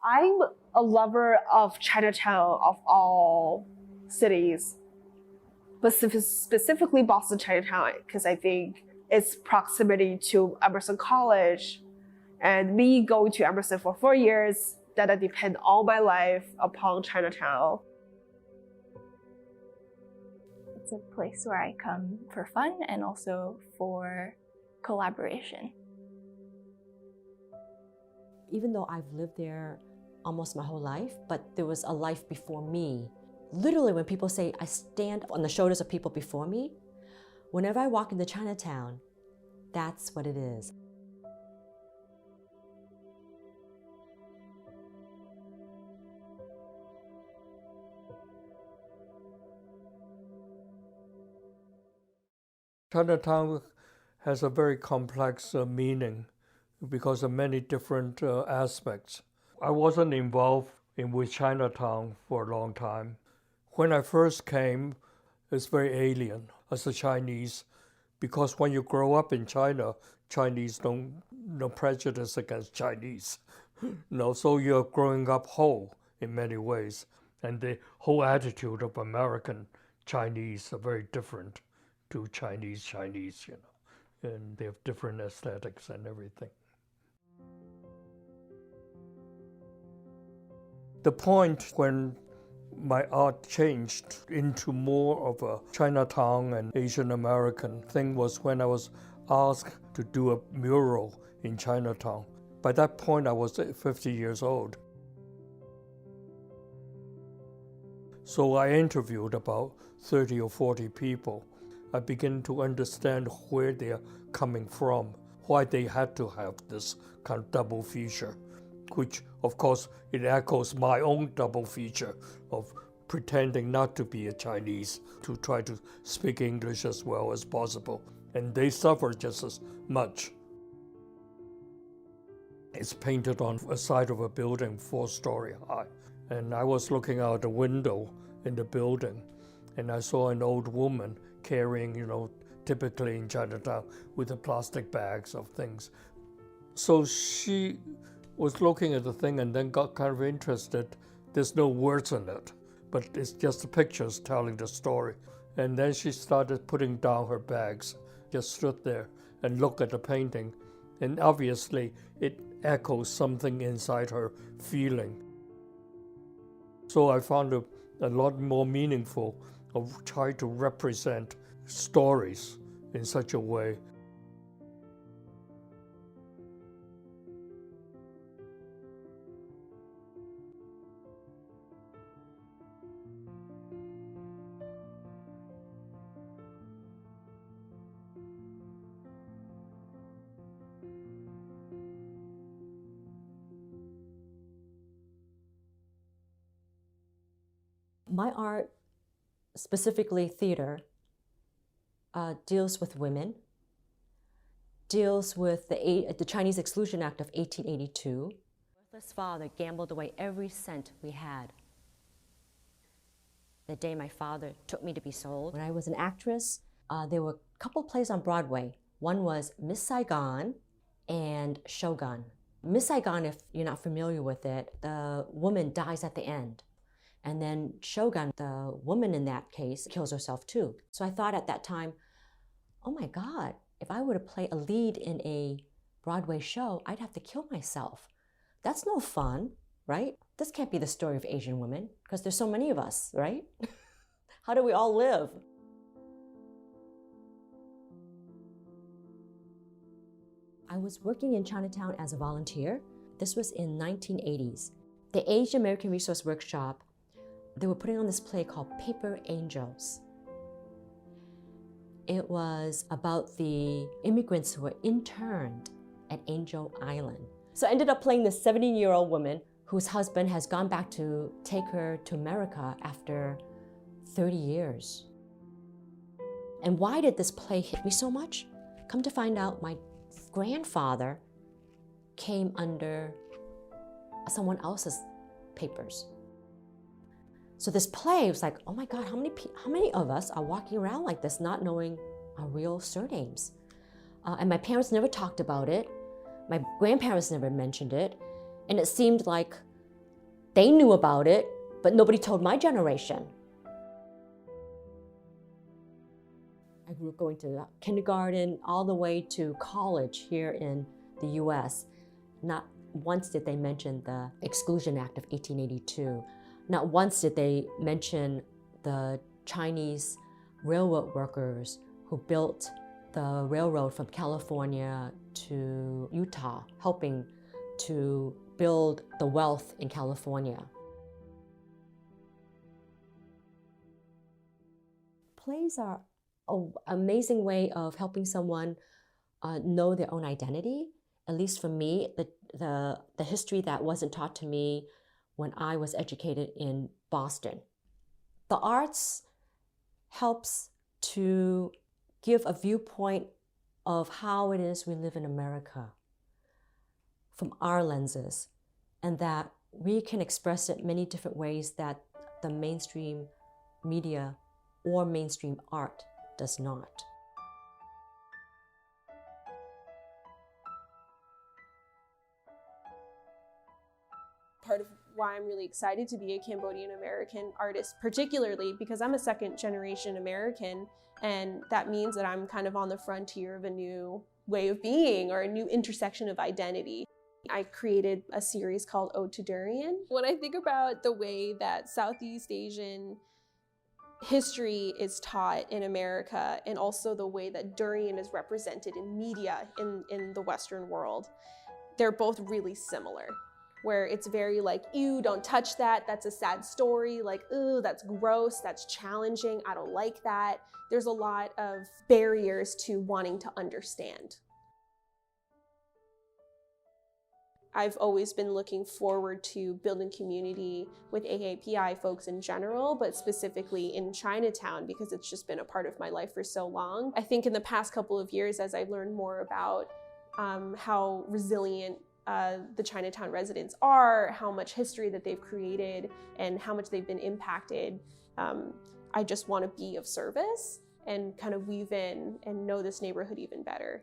I'm a lover of Chinatown of all cities, but specifically Boston Chinatown, because I think its proximity to Emerson College and me going to Emerson for 4 years, that I depend all my life upon Chinatown. It's a place where I come for fun and also for collaboration. Even though I've lived there almost my whole life, but there was a life before me. Literally, when people say I stand on the shoulders of people before me, whenever I walk into Chinatown, that's what it is. Chinatown has a very complex meaning because of many different aspects. I wasn't involved with Chinatown for a long time. When I first came, it's very alien as a Chinese, because when you grow up in China, Chinese don't no prejudice against Chinese. No, so you're growing up whole in many ways, and the whole attitude of American Chinese are very different to Chinese, you know, and they have different aesthetics and everything. The point when my art changed into more of a Chinatown and Asian American thing was when I was asked to do a mural in Chinatown. By that point, I was 50 years old. So I interviewed about 30 or 40 people. I began to understand where they're coming from, why they had to have this kind of double feature, which, of course, it echoes my own double feature of pretending not to be a Chinese, to try to speak English as well as possible. And they suffer just as much. It's painted on a side of a building 4-story high. And I was looking out the window in the building, and I saw an old woman carrying, you know, typically in Chinatown, with the plastic bags of things. So she was looking at the thing and then got kind of interested. There's no words in it, but it's just the pictures telling the story. And then she started putting down her bags, just stood there and looked at the painting. And obviously, it echoes something inside her feeling. So I found it a lot more meaningful of trying to represent stories in such a way. My art, specifically theater, deals with women, deals with the Chinese Exclusion Act of 1882. Worthless father gambled away every cent we had. The day my father took me to be sold. When I was an actress, there were a couple plays on Broadway. One was Miss Saigon and Shogun. Miss Saigon, if you're not familiar with it, the woman dies at the end. And then Shogun, the woman in that case, kills herself too. So I thought at that time, oh my God, if I were to play a lead in a Broadway show, I'd have to kill myself. That's no fun, right? This can't be the story of Asian women, because there's so many of us, right? How do we all live? I was working in Chinatown as a volunteer. This was in 1980s. The Asian American Resource Workshop, they were putting on this play called Paper Angels. It was about the immigrants who were interned at Angel Island. So I ended up playing this 70-year-old woman whose husband has gone back to take her to America after 30 years. And why did this play hit me so much? Come to find out, my grandfather came under someone else's papers. So this play was like, oh my God, how many of us are walking around like this, not knowing our real surnames? And my parents never talked about it. My grandparents never mentioned it. And it seemed like They knew about it, but nobody told my generation. I grew up going to kindergarten all the way to college here in the US. Not once did they mention the Exclusion Act of 1882. Not once did they mention the Chinese railroad workers who built the railroad from California to Utah, helping to build the wealth in California. Plays are an amazing way of helping someone know their own identity. At least for me, the history that wasn't taught to me when I was educated in Boston. The arts helps to give a viewpoint of how it is we live in America from our lenses, and that we can express it many different ways that the mainstream media or mainstream art does not. Part of why I'm really excited to be a Cambodian American artist, particularly because I'm a second generation American, and that means that I'm kind of on the frontier of a new way of being or a new intersection of identity. I created a series called Ode to Durian. When I think about the way that Southeast Asian history is taught in America, and also the way that durian is represented in media in the Western world, they're both really similar. Where it's very like, ew, don't touch that, that's a sad story, like, ew, that's gross, that's challenging, I don't like that. There's a lot of barriers to wanting to understand. I've always been looking forward to building community with AAPI folks in general, but specifically in Chinatown, because it's just been a part of my life for so long. I think in the past couple of years, as I've learned more about how resilient the Chinatown residents are, how much history that they've created, and how much they've been impacted, I just want to be of service and kind of weave in and know this neighborhood even better.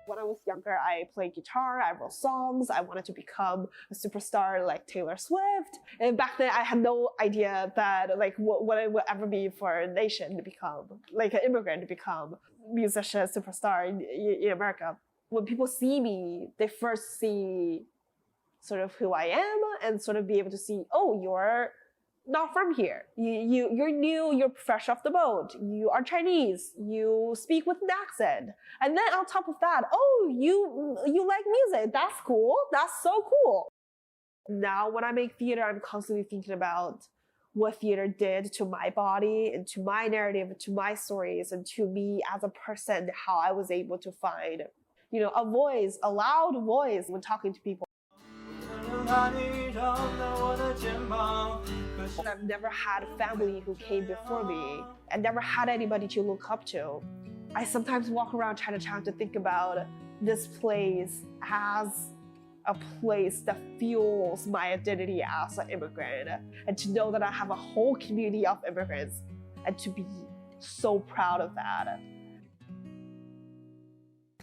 When I was younger, I played guitar, I wrote songs, I wanted to become a superstar like Taylor Swift. And back then I had no idea that like what it would ever be for a nation to become, like an immigrant to become a musician, superstar in America. When people see me, they first see sort of who I am and sort of be able to see, oh, you're not from here. You're new, you're fresh off the boat, you are Chinese, you speak with an accent. And then on top of that, oh, you like music, that's cool, that's so cool. Now when I make theater, I'm constantly thinking about what theater did to my body and to my narrative, to my stories, and to me as a person, how I was able to find, a voice, a loud voice when talking to people. I've never had a family who came before me and never had anybody to look up to. I sometimes walk around Chinatown to think about this place as a place that fuels my identity as an immigrant, and to know that I have a whole community of immigrants, and to be so proud of that.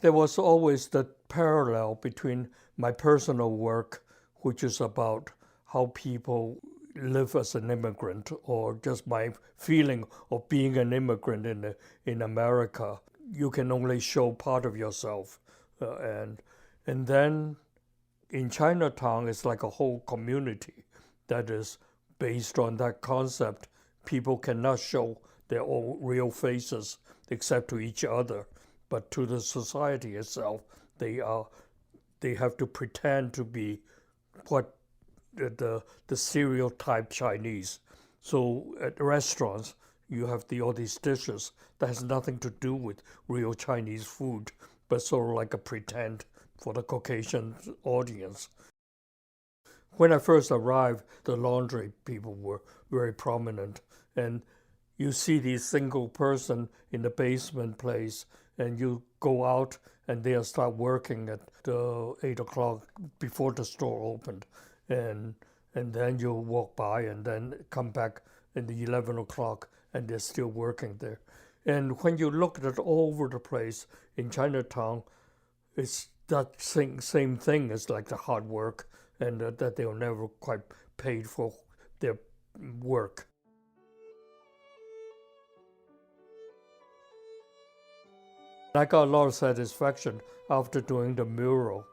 There was always the parallel between my personal work, which is about how people live as an immigrant, or just my feeling of being an immigrant in America. You can only show part of yourself, and then in Chinatown, it's like a whole community that is based on that concept. People cannot show their own real faces except to each other, but to the society itself, they have to pretend to be what the stereotype Chinese. So at restaurants, you have all these dishes that has nothing to do with real Chinese food, but sort of like a pretend for the Caucasian audience. When I first arrived, the laundry people were very prominent, and you see these single person in the basement place, and you go out and they'll start working at 8 o'clock before the store opened. And then you'll walk by and then come back in the 11 o'clock and they're still working there. And when you look at it all over the place in Chinatown, it's that same thing as like the hard work and that they'll never quite paid for their work. I got a lot of satisfaction after doing the mural.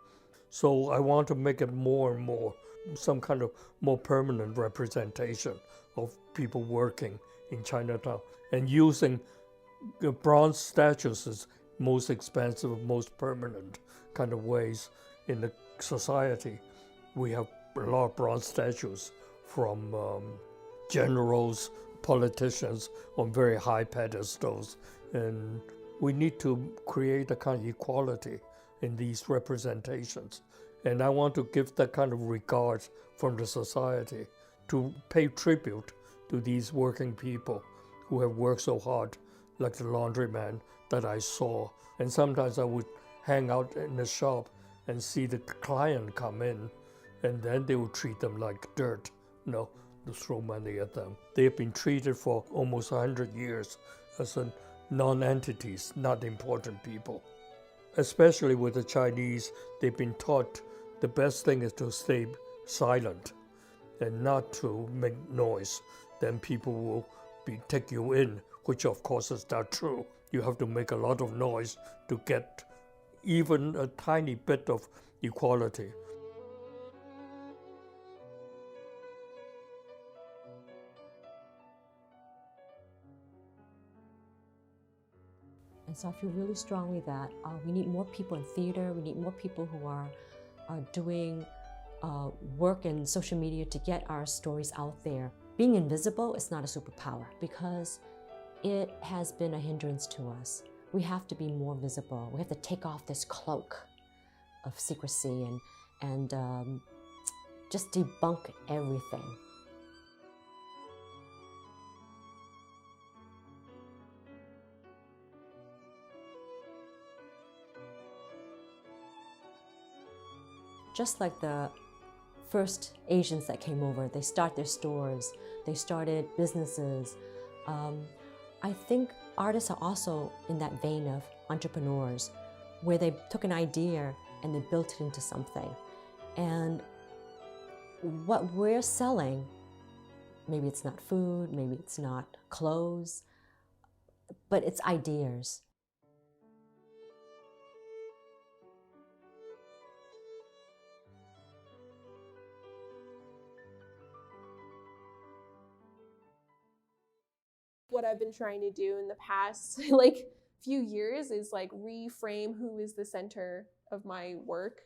So I want to make it more and more, some kind of more permanent representation of people working in Chinatown and using the bronze statues as most expensive, most permanent kind of ways in the society. We have a lot of bronze statues from generals, politicians on very high pedestals, and we need to create a kind of equality in these representations. And I want to give that kind of regard from the society to pay tribute to these working people who have worked so hard, like the laundryman that I saw. And sometimes I would hang out in the shop and see the client come in, and then they would treat them like dirt, to throw money at them. They have been treated for almost 100 years as non-entities, not important people. Especially with the Chinese, they've been taught the best thing is to stay silent and not to make noise. Then people will take you in, which of course is not true. You have to make a lot of noise to get even a tiny bit of equality. And so I feel really strongly that we need more people in theater, we need more people who are doing work in social media to get our stories out there. Being invisible is not a superpower because it has been a hindrance to us. We have to be more visible. We have to take off this cloak of secrecy and just debunk everything. Just like the first Asians that came over, they start their stores, they started businesses. I think artists are also in that vein of entrepreneurs, where they took an idea and they built it into something. And what we're selling, maybe it's not food, maybe it's not clothes, but it's ideas. What I've been trying to do in the past few years is reframe who is the center of my work.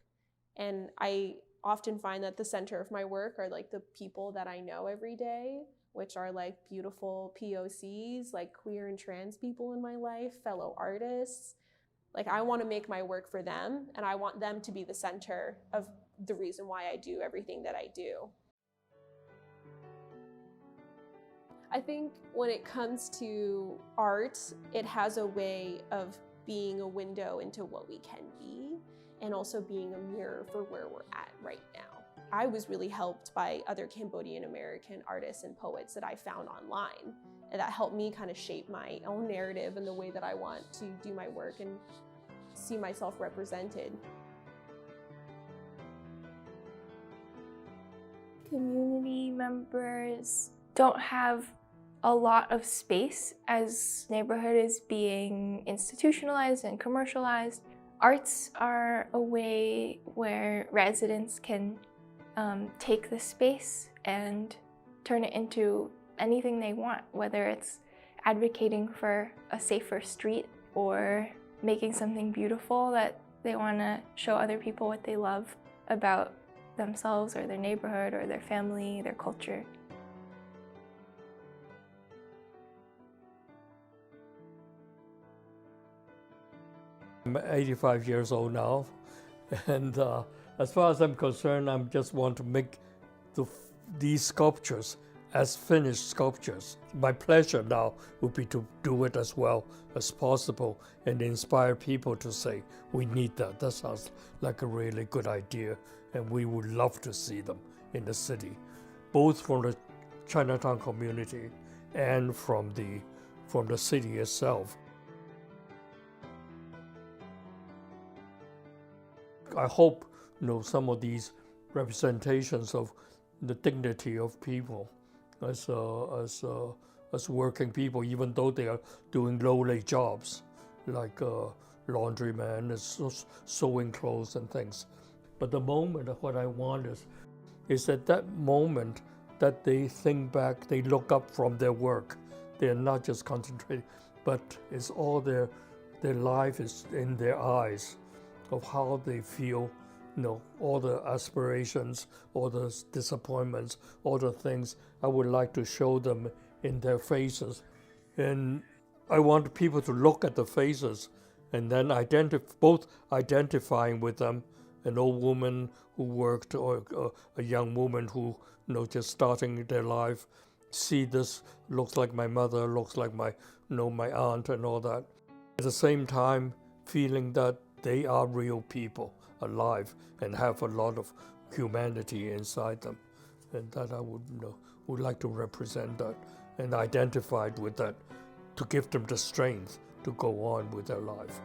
And I often find that the center of my work are the people that I know every day, which are beautiful POCs, queer and trans people in my life, fellow artists. I want to make my work for them, and I want them to be the center of the reason why I do everything that I do. I think when it comes to art, it has a way of being a window into what we can be and also being a mirror for where we're at right now. I was really helped by other Cambodian American artists and poets that I found online, and that helped me kind of shape my own narrative and the way that I want to do my work and see myself represented. Community members don't have a lot of space as neighborhood is being institutionalized and commercialized. Arts are a way where residents can take the space and turn it into anything they want, whether it's advocating for a safer street or making something beautiful that they want to show other people what they love about themselves or their neighborhood or their family, their culture. I'm 85 years old now, and as far as I'm concerned, I just want to make these sculptures as finished sculptures. My pleasure now would be to do it as well as possible and inspire people to say, we need that. That sounds like a really good idea, and we would love to see them in the city, both from the Chinatown community and from the from the city itself. I hope some of these representations of the dignity of people as working people, even though they are doing lowly jobs like laundryman, sewing clothes and things. But the moment of what I want is that moment that they think back, they look up from their work. They're not just concentrating, but it's all their life is in their eyes of how they feel, all the aspirations, all the disappointments, all the things I would like to show them in their faces. And I want people to look at the faces and then both identifying with them, an old woman who worked or a young woman who just starting their life, see this looks like my mother, looks like my my aunt and all that. At the same time, feeling that they are real people, alive, and have a lot of humanity inside them, and that I would like to represent that and identify with that, to give them the strength to go on with their life.